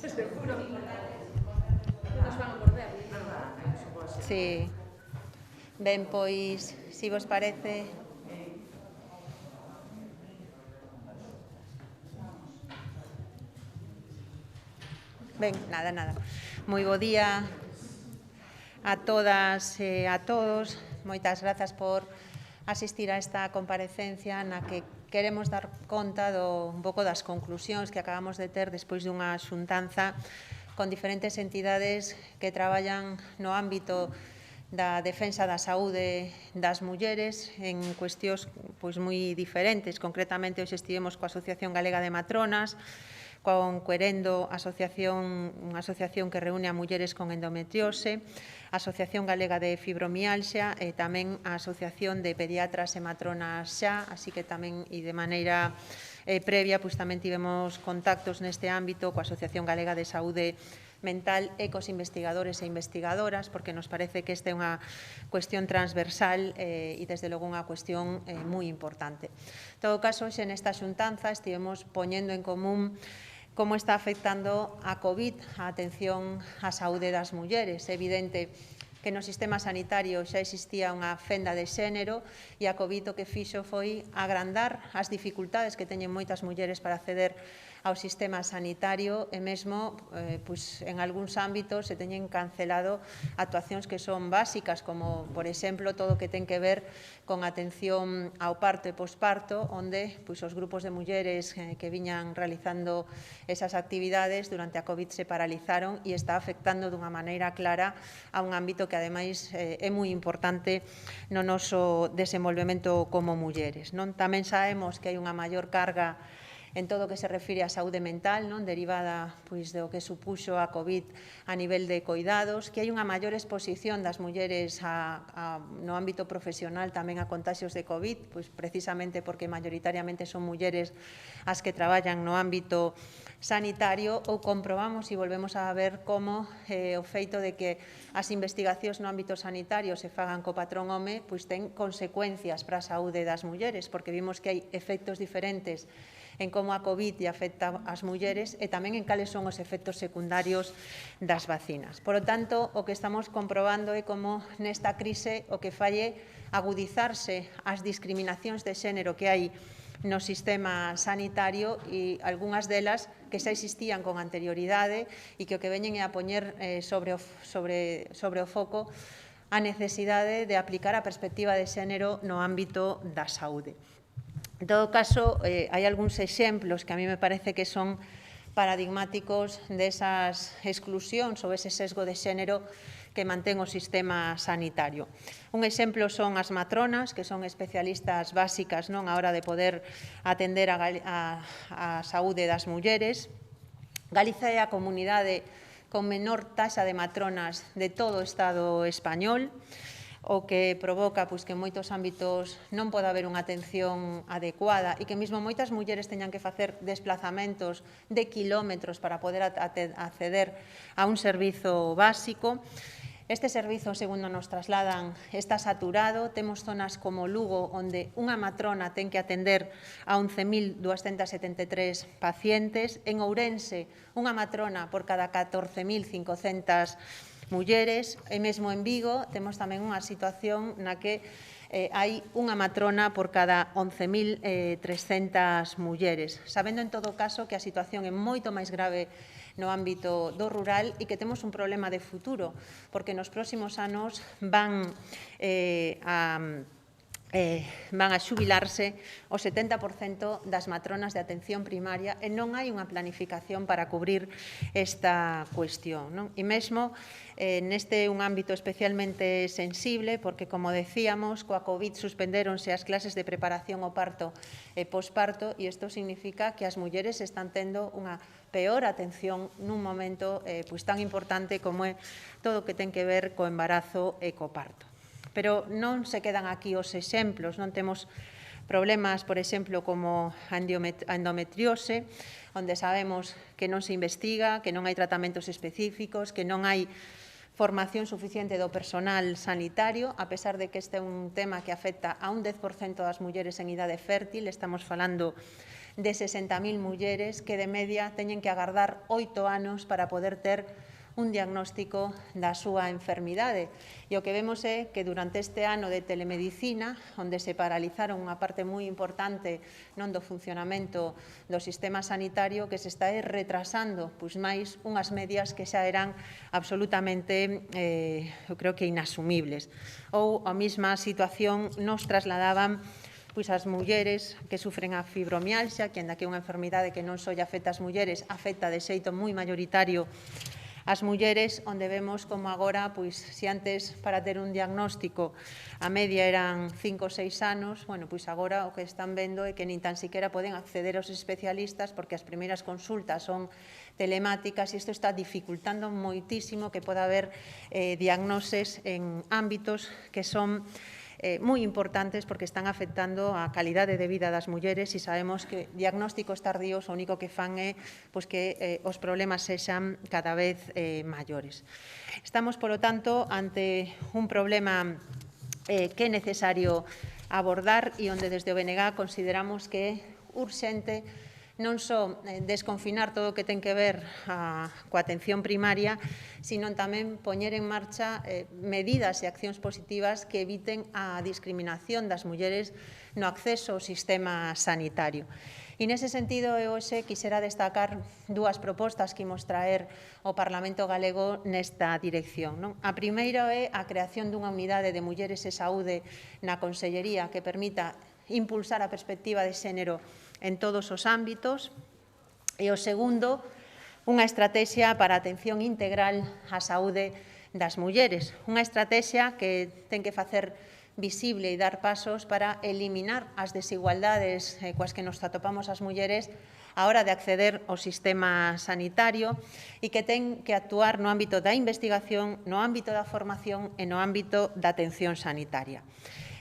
Seguro. Nos van a morder. Sí. Ben, pois, si vos parece... Ben, nada. Moi bo día a todas e a todos. Moitas grazas por asistir a esta comparecencia na que queremos dar conta un pouco das conclusións que acabamos de ter despois dunha xuntanza con diferentes entidades que traballan no ámbito da defensa da saúde das mulleres en cuestións pois moi diferentes. Concretamente, hoxe estivemos coa Asociación Galega de Matronas, con Querendo, unha asociación que reúne a mulleres con endometriose, a Asociación Galega de Fibromialxia e tamén a Asociación de Pediatras e Matronas xa, así que tamén e de maneira previa, pois tamén tivemos contactos neste ámbito coa Asociación Galega de Saúde Mental e cos investigadores e investigadoras, porque nos parece que esta é unha cuestión transversal e, desde logo, unha cuestión moi importante. En todo caso, xe nesta xuntanza estivemos poñendo en común como está afectando a COVID a atención á saúde das mulleres. É evidente que no sistema sanitario xa existía unha fenda de xénero e a COVID o que fixo foi agrandar as dificultades que teñen moitas mulleres para acceder ao sistema sanitario e mesmo en algúns ámbitos se teñen cancelado actuacións que son básicas, como, por exemplo, todo o que ten que ver con atención ao parto e posparto, onde os grupos de mulleres que viñan realizando esas actividades durante a COVID se paralizaron e está afectando dunha maneira clara a un ámbito que, ademais, é moi importante no noso desenvolvemento como mulleres. Tamén sabemos que hai unha maior carga en todo o que se refire á saúde mental, derivada do que supuxo a COVID a nivel de coidados, que hai unha maior exposición das mulleres no ámbito profesional tamén a contaxios de COVID, precisamente porque maioritariamente son mulleres as que traballan no ámbito sanitario, ou comprobamos e volvemos a ver como o feito de que as investigacións no ámbito sanitario se fagan co patrón home ten consecuencias para a saúde das mulleres, porque vimos que hai efectos diferentes en como a COVID afecta ás mulleres e tamén en cales son os efectos secundarios das vacinas. Por lo tanto, o que estamos comprobando é como nesta crise o que fai é agudizarse as discriminacións de xénero que hai no sistema sanitario e algunhas delas que xa existían con anterioridade e que o que veñen é a poñer sobre o foco a necesidade de aplicar a perspectiva de xénero no ámbito da saúde. En todo caso, hai algúns exemplos que a mí me parece que son paradigmáticos desas exclusións ou ese sesgo de xénero que mantén o sistema sanitario. Un exemplo son as matronas, que son especialistas básicas a hora de poder atender a saúde das mulleres. Galiza é a comunidade con menor taxa de matronas de todo o Estado español, o que provoca que en moitos ámbitos non pode haber unha atención adecuada e que mesmo moitas mulleres teñan que facer desplazamentos de quilómetros para poder acceder a un servizo básico. Este servizo, segundo nos trasladan, está saturado. Temos zonas como Lugo, onde unha matrona ten que atender a 11.273 pacientes. En Ourense, unha matrona por cada 14.500 mulleres, e mesmo en Vigo temos tamén unha situación na que hai unha matrona por cada 11.300 mulleres, sabendo en todo caso que a situación é moito máis grave no ámbito do rural e que temos un problema de futuro, porque nos próximos anos van a xubilarse o 70% das matronas de atención primaria e non hai unha planificación para cubrir esta cuestión. E mesmo neste un ámbito especialmente sensible, porque, como decíamos, coa COVID suspendéronse as clases de preparación ao parto e posparto e isto significa que as mulleres están tendo unha peor atención nun momento tan importante como é todo o que ten que ver co embarazo e co parto. Pero non se quedan aquí os exemplos, non temos problemas, por exemplo, como a endometriose, onde sabemos que non se investiga, que non hai tratamentos específicos, que non hai formación suficiente do personal sanitario, a pesar de que este é un tema que afecta a un 10% das mulleres en idade fértil. Estamos falando de 60.000 mulleres que de media teñen que agardar 8 anos para poder ter un diagnóstico da súa enfermidade. E o que vemos é que durante este ano de telemedicina, onde se paralizaron unha parte moi importante non do funcionamento do sistema sanitario, que se está retrasando máis unhas medias que xa eran absolutamente, eu creo que inasumibles. Ou a mesma situación nos trasladaban as mulleres que sufren a fibromialxia, que ainda que é unha enfermidade que non só lle afecta ás mulleres, afecta de xeito moi maioritario as mulleres, onde vemos como agora, se antes para ter un diagnóstico a media eran 5 ou 6 anos, agora o que están vendo é que nin tan siquiera poden acceder aos especialistas porque as primeiras consultas son telemáticas e isto está dificultando moitísimo que poda haber diagnoses en ámbitos que son moi importantes porque están afectando a calidade de vida das mulleres e sabemos que diagnósticos tardíos o único que fan é que os problemas sexan cada vez maiores. Estamos, polo tanto, ante un problema que é necesario abordar e onde desde o BNG consideramos que é urxente non só desconfinar todo o que ten que ver coa atención primaria, sino tamén poñer en marcha medidas e accións positivas que eviten a discriminación das mulleres no acceso ao sistema sanitario. E nese sentido, eu hoxe quixera destacar dúas propostas que imos traer ao Parlamento Galego nesta dirección. A primeira é a creación dunha unidade de mulleres e saúde na Consellería que permita impulsar a perspectiva de xénero en todos os ámbitos. E o segundo, unha estrategia para a atención integral á saúde das mulleres. Unha estrategia que ten que facer visible e dar pasos para eliminar as desigualdades coas que nos atopamos as mulleres á hora de acceder ao sistema sanitario e que ten que actuar no ámbito da investigación, no ámbito da formación e no ámbito da atención sanitaria.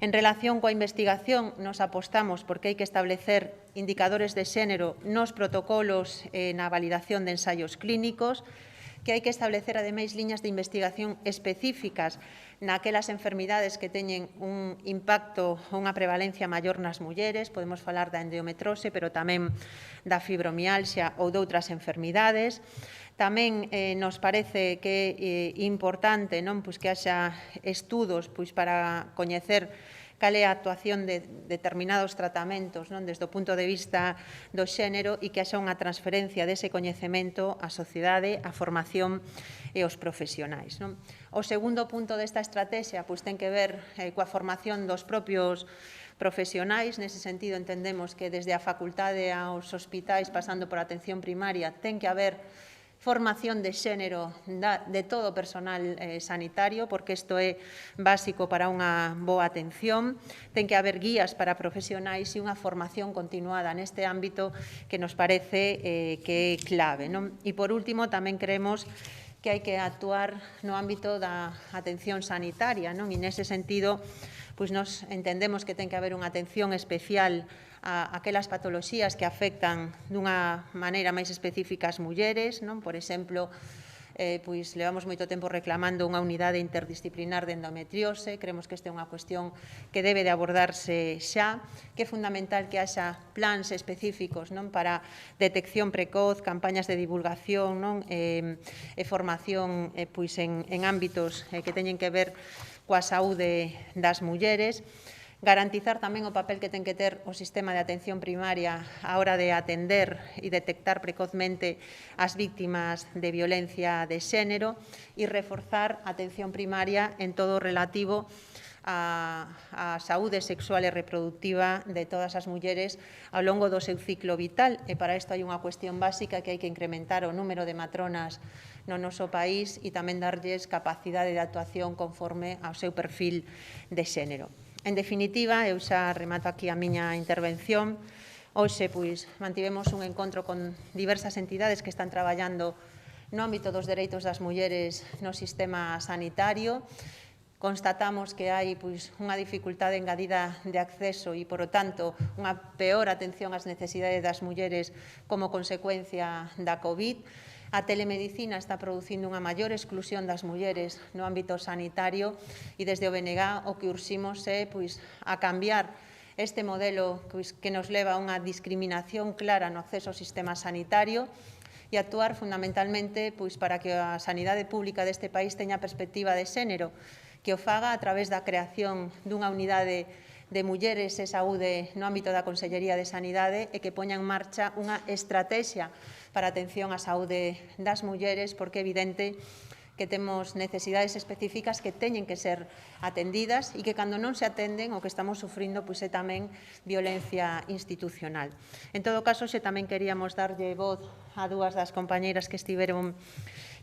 En relación coa investigación, nos apostamos porque hai que establecer indicadores de xénero nos protocolos e na validación de ensaios clínicos, que hai que establecer, ademais, liñas de investigación específicas naquelas enfermidades que teñen un impacto ou unha prevalencia maior nas mulleres. Podemos falar da endometrose, pero tamén da fibromialxia ou doutras enfermidades. Tamén nos parece que é importante que haxa estudos para coñecer cal é a actuación de determinados tratamentos desde o punto de vista do xénero e que haxa unha transferencia dese coñecemento á sociedade, á formación e aos profesionais. O segundo punto desta estrategia ten que ver coa formación dos propios profesionais. Nese sentido, entendemos que desde a facultade aos hospitais, pasando por a atención primaria, ten que haber formación de xénero de todo o personal sanitario, porque isto é básico para unha boa atención. Ten que haber guías para profesionais e unha formación continuada neste ámbito que nos parece que é clave. E, por último, tamén creemos que hai que actuar no ámbito da atención sanitaria, e nese sentido, nos entendemos que ten que haber unha atención especial a aquelas patoloxías que afectan dunha maneira máis específica as mulleres. Por exemplo, levamos moito tempo reclamando unha unidade interdisciplinar de endometriose. Creemos que esta é unha cuestión que debe de abordarse xa, que é fundamental que haxa plans específicos para detección precoz, campañas de divulgación e formación en ámbitos que teñen que ver coa saúde das mulleres. Garantizar tamén o papel que ten que ter o sistema de atención primaria á hora de atender e detectar precozmente as víctimas de violencia de xénero e reforzar a atención primaria en todo o relativo á saúde sexual e reproductiva de todas as mulleres ao longo do seu ciclo vital. E para isto hai unha cuestión básica, que hai que incrementar o número de matronas no noso país e tamén darlles capacidade de actuación conforme ao seu perfil de xénero. En definitiva, eu xa remato aquí a miña intervención. Hoxe mantivemos un encontro con diversas entidades que están traballando no ámbito dos dereitos das mulleres no sistema sanitario. Constatamos que hai unha dificultade engadida de acceso e, por tanto, unha peor atención ás necesidades das mulleres como consecuencia da COVID. A telemedicina está producindo unha maior exclusión das mulleres no ámbito sanitario e desde o BNG o que urximos é a cambiar este modelo que nos leva a unha discriminación clara no acceso ao sistema sanitario e actuar fundamentalmente para que a sanidade pública deste país teña perspectiva de xénero, que o faga a través da creación dunha unidade de mulleres e saúde no ámbito da Consellería de Sanidade e que poña en marcha unha estrategia para a atención á saúde das mulleres, porque é evidente que temos necesidades específicas que teñen que ser atendidas e que cando non se atenden o que estamos sufrindo é tamén violencia institucional. En todo caso, xe tamén queríamos darlle voz a dúas das compañeiras que estiveron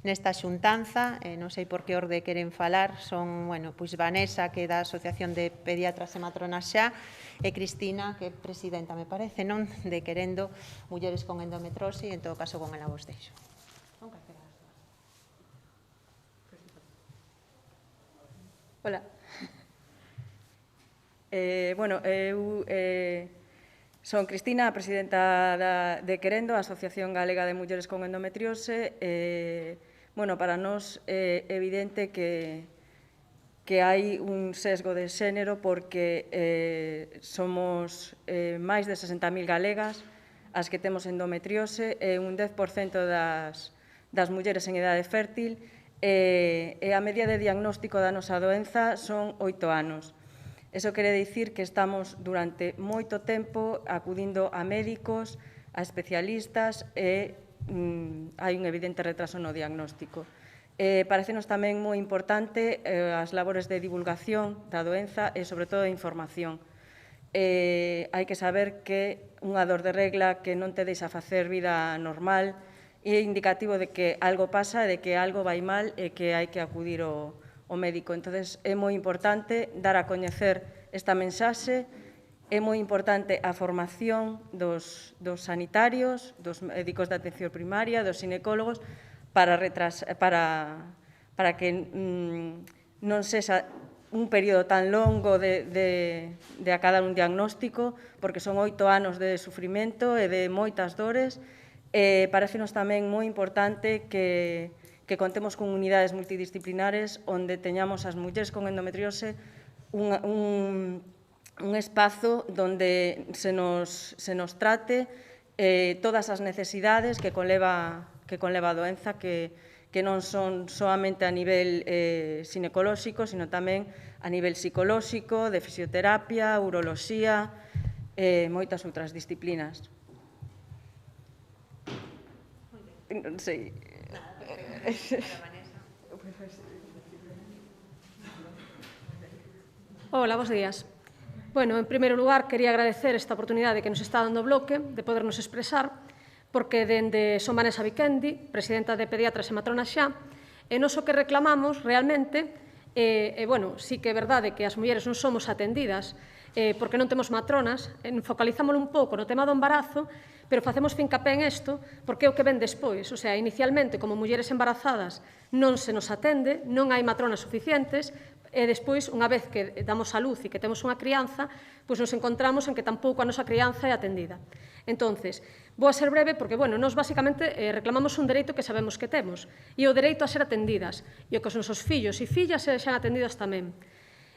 nesta xuntanza, non sei por que orde queren falar, son, Vanessa, que é da Asociación de Pediatras e Matronas Xa, e Cristina, que é presidenta, me parece, non, de Querendo, Mulleres con Endometrose, e en todo caso con ela vos deixo. Hola. Eu son Cristina, a presidenta de Querendo, a Asociación Galega de Mulleres con Endometriose. Para nós é evidente que hai un sesgo de xénero porque somos máis de 60.000 galegas as que temos endometriose e un 10% das mulleres en idade fértil e a media de diagnóstico da nosa doenza son 8 anos. Eso quere dicir que estamos durante moito tempo acudindo a médicos, a especialistas e hai un evidente retraso no diagnóstico. Parecenos tamén moi importante as labores de divulgación da doenza e, sobre todo, de información. Hai que saber que unha dor de regla que non te deixa facer vida normal é indicativo de que algo pasa, de que algo vai mal e que hai que acudir ao médico. Entón, é moi importante dar a coñecer esta mensaxe, é moi importante a formación dos sanitarios, dos médicos de atención primaria, dos ginecólogos, para que non sexa un período tan longo de acadar un diagnóstico, porque son 8 anos de sufrimento e de moitas dores. Parecenos tamén moi importante que contemos con unidades multidisciplinares onde teñamos as mulleres con endometriose un espazo onde se nos trate todas as necesidades que conleva a doenza, que non son solamente a nivel ginecolóxico, sino tamén a nivel psicolóxico, de fisioterapia, uroloxía e moitas outras disciplinas. Non sei. Hola, bos días. En primeiro lugar, quería agradecer esta oportunidade que nos está dando o bloque de podernos expresar, porque dende son Vanessa Vikendi, presidenta de Pediatras e Matronas Xa, e nos o que reclamamos realmente, sí que é verdade que as mulleres non somos atendidas porque non temos matronas, focalizámoslo un pouco no tema do embarazo, pero facemos fincapé en isto porque é o que ven despois. O sea, inicialmente, como mulleres embarazadas, non se nos atende, non hai matronas suficientes, e despois, unha vez que damos a luz e que temos unha crianza, pois nos encontramos en que tampouco a nosa crianza é atendida. Entonces, vou a ser breve porque, nós basicamente reclamamos un dereito que sabemos que temos, e o dereito a ser atendidas, e o que os nosos fillos e fillas sexan atendidas tamén.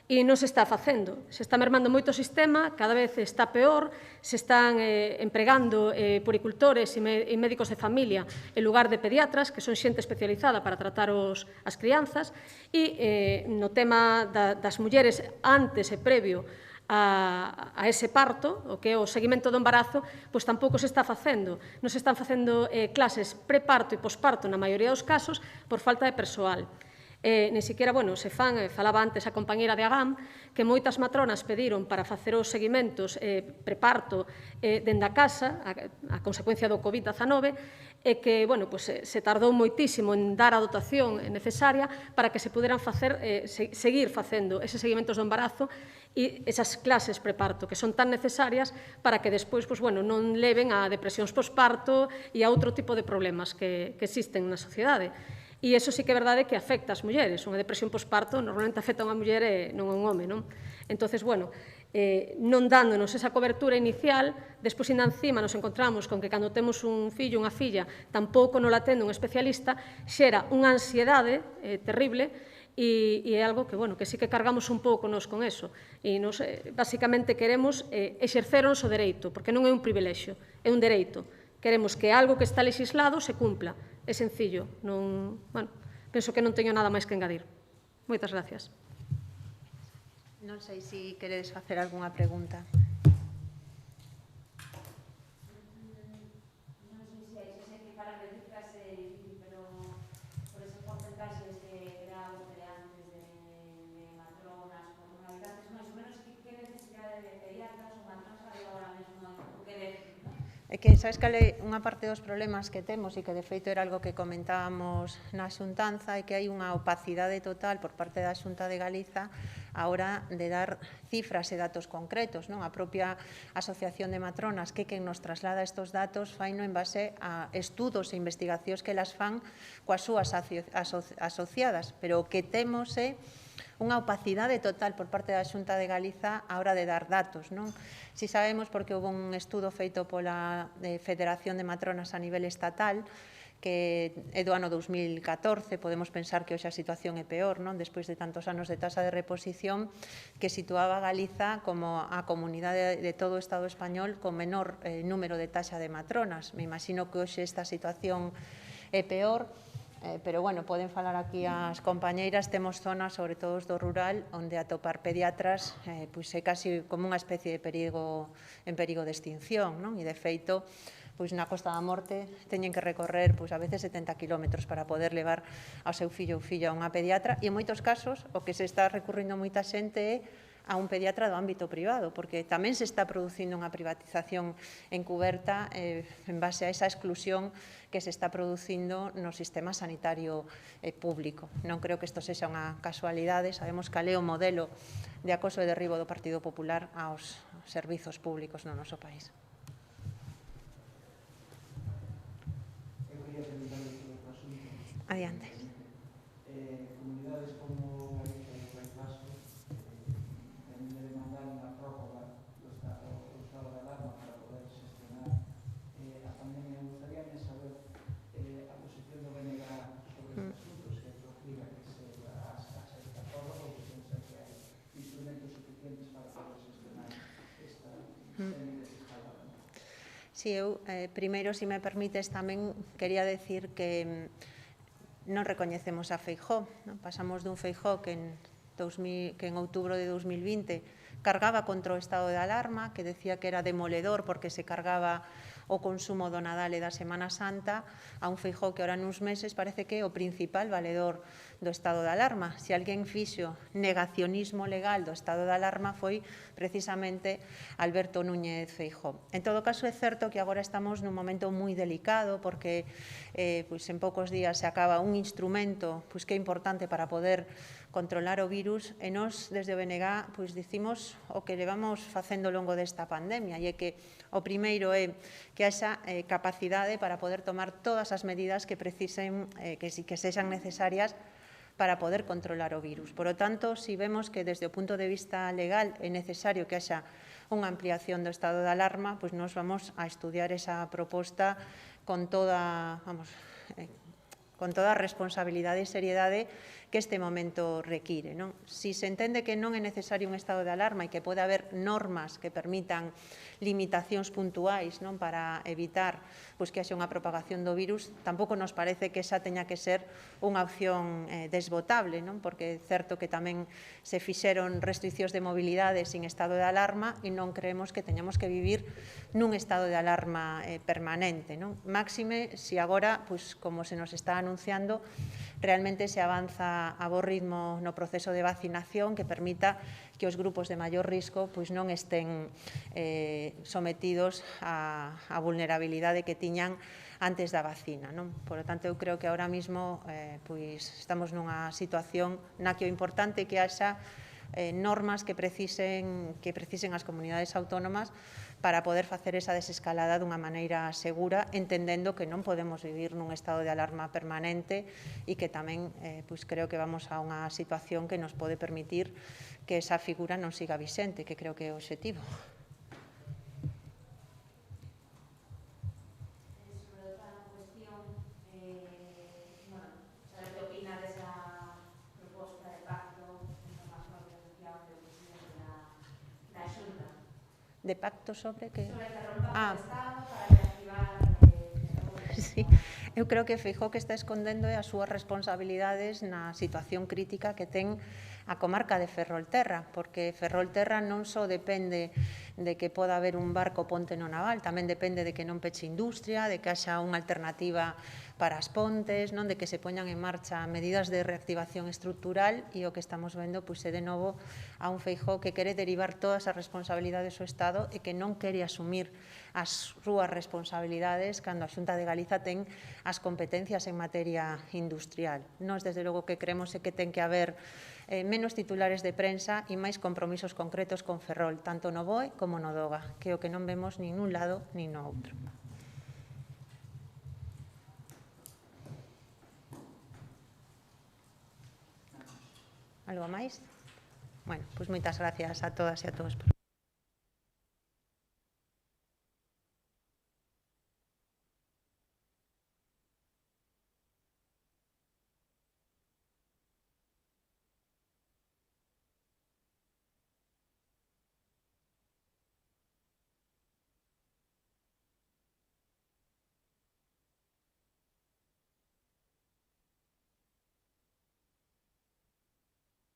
E non se está facendo. Se está mermando moito o sistema, cada vez está peor, se están empregando puericultores e médicos de familia en lugar de pediatras, que son xente especializada para tratar as crianzas, e no tema das mulleres antes e previo a ese parto, o que é o seguimento do embarazo, pois tampouco se está facendo. Non se están facendo clases preparto e posparto na maioría dos casos por falta de persoal. Nen siquiera, se fan, falaba antes a compañeira de Agam, que moitas matronas pediron para facer os seguimentos preparto dende a casa, a consecuencia do COVID-19, e que, se tardou moitísimo en dar a dotación necesaria para que se puderan seguir facendo eses seguimentos do embarazo e esas clases preparto, que son tan necesarias para que despois non leven a depresións posparto e a outro tipo de problemas que existen na sociedade. E iso sí que é verdade que afecta as mulleres. Unha depresión posparto normalmente afecta a unha muller e non a un home, non? Entón, non dándonos esa cobertura inicial, despois, ainda encima, nos encontramos con que cando temos un fillo, unha filla, tampouco non la atende un especialista, xera unha ansiedade terrible e é algo que, bueno, que sí que cargamos un pouco nos con eso. E nos, basicamente, queremos exercer o noso dereito, porque non é un privilexio, é un dereito. Queremos que algo que está legislado se cumpla. É sencillo. Non, bueno, penso que non teño nada máis que engadir. Moitas gracias. Non sei se queredes facer algunha pregunta. É que, sabes cal é unha parte dos problemas que temos e que de feito era algo que comentábamos na xuntanza, é que hai unha opacidade total por parte da Xunta de Galiza a hora de dar cifras e datos concretos, non? A propia Asociación de Matronas, que quen nos traslada estes datos faino en base a estudos e investigacións que las fan coas súas asociadas, pero o que temos é unha opacidade total por parte da Xunta de Galiza a hora de dar datos, non? Si sabemos porque houve un estudo feito pola Federación de Matronas a nivel estatal que é do ano 2014, podemos pensar que hoxe a situación é peor, non? Despois de tantos anos de tasa de reposición, que situaba a Galiza como a comunidade de todo o Estado español con menor número de taxa de matronas. Me imagino que hoxe esta situación é peor, pero, bueno, poden falar aquí as compañeiras, temos zonas, sobre todo os do rural, onde atopar pediatras pois é casi como unha especie de perigo en perigo de extinción, non? E, de feito, pois na Costa da Morte teñen que recorrer pois a veces 70 kilómetros para poder levar ao seu fillo ou filla a unha pediatra, e en moitos casos o que se está recurrindo moita xente é a un pediatra do ámbito privado, porque tamén se está producindo unha privatización encuberta en base a esa exclusión que se está producindo no sistema sanitario público. Non creo que isto sexa unha casualidade, sabemos cal é o modelo de acoso e derribo do Partido Popular aos servizos públicos no noso país. Adiante. Comunidades como Galicia e o País Vasco tenen de demandar unha prórroga do estado de alarma para poder xestionar a pandemia. Me gustaría saber a posición do BNG sobre este asunto, se obliga que se haxa esta prórroga ou se pensa que hai instrumentos suficientes para poder xestionar esta semide fiscal. Si, eu, primeiro, se me permites, tamén quería decir que non recoñecemos a Feijóo. Pasamos dun Feijóo que en outubro de 2020 cargaba contra o estado de alarma, que decía que era demoledor porque se cargaba o consumo do Nadal e da Semana Santa, a un Feijóo que ahora nuns meses parece que é o principal valedor do estado de alarma. Se alguén fixo negacionismo legal do estado de alarma foi precisamente Alberto Núñez Feijóo. En todo caso, é certo que agora estamos nun momento moi delicado porque pois en poucos días se acaba un instrumento pois que é importante para poder controlar o virus, e nós, desde o BNG, pois dicimos o que levamos facendo ao longo desta pandemia, e é que o primeiro é que haxa capacidade para poder tomar todas as medidas que precisen, que sexan necesarias para poder controlar o virus. Por lo tanto, si vemos que desde o punto de vista legal é necesario que haxa unha ampliación do estado de alarma, pois nos vamos a estudiar esa proposta con toda, con toda a responsabilidade e seriedade que este momento require. Si se entende que non é necesario un estado de alarma e que pode haber normas que permitan limitacións puntuais para evitar que haxe unha propagación do virus, tampouco nos parece que esa teña que ser unha opción desbotable, porque é certo que tamén se fixeron restriccións de mobilidade sin estado de alarma e non creemos que teñamos que vivir nun estado de alarma permanente. Máxime, se agora, como se nos está anunciando, realmente se avanza a bo ritmo no proceso de vacinación que permita que os grupos de maior risco non estén sometidos á vulnerabilidade que tiñan antes da vacina. Por lo tanto, eu creo que ahora mismo estamos nunha situación na que o importante é que haxa normas que precisen as comunidades autónomas para poder facer esa desescalada dunha maneira segura, entendendo que non podemos vivir nun estado de alarma permanente e que tamén creo que vamos a unha situación que nos pode permitir que esa figura non siga vixente, que creo que é o obxectivo. ¿Qué opina de esa propuesta De pacto sobre que... Sobre Ferrol para o Estado, para reactivar Sí, eu creo que Feijóo que está escondendo as súas responsabilidades na situación crítica que ten a comarca de Ferrolterra, porque Ferrolterra non só depende de que poda haber un barco ponte no naval, tamén depende de que non peche industria, de que haxa unha alternativa para as pontes, non de que se poñan en marcha medidas de reactivación estructural, e o que estamos vendo pois, é de novo a un Feijóo que quere derivar todas as responsabilidades do Estado e que non quere asumir as súas responsabilidades cando a Xunta de Galiza ten as competencias en materia industrial. Nós, desde logo, que creemos é que ten que haber menos titulares de prensa e máis compromisos concretos con Ferrol, tanto no BOE como no DOGA, que é o que non vemos nin nun lado nin no outro. Algo máis? Bueno, pois moitas gracias a todas e a todos.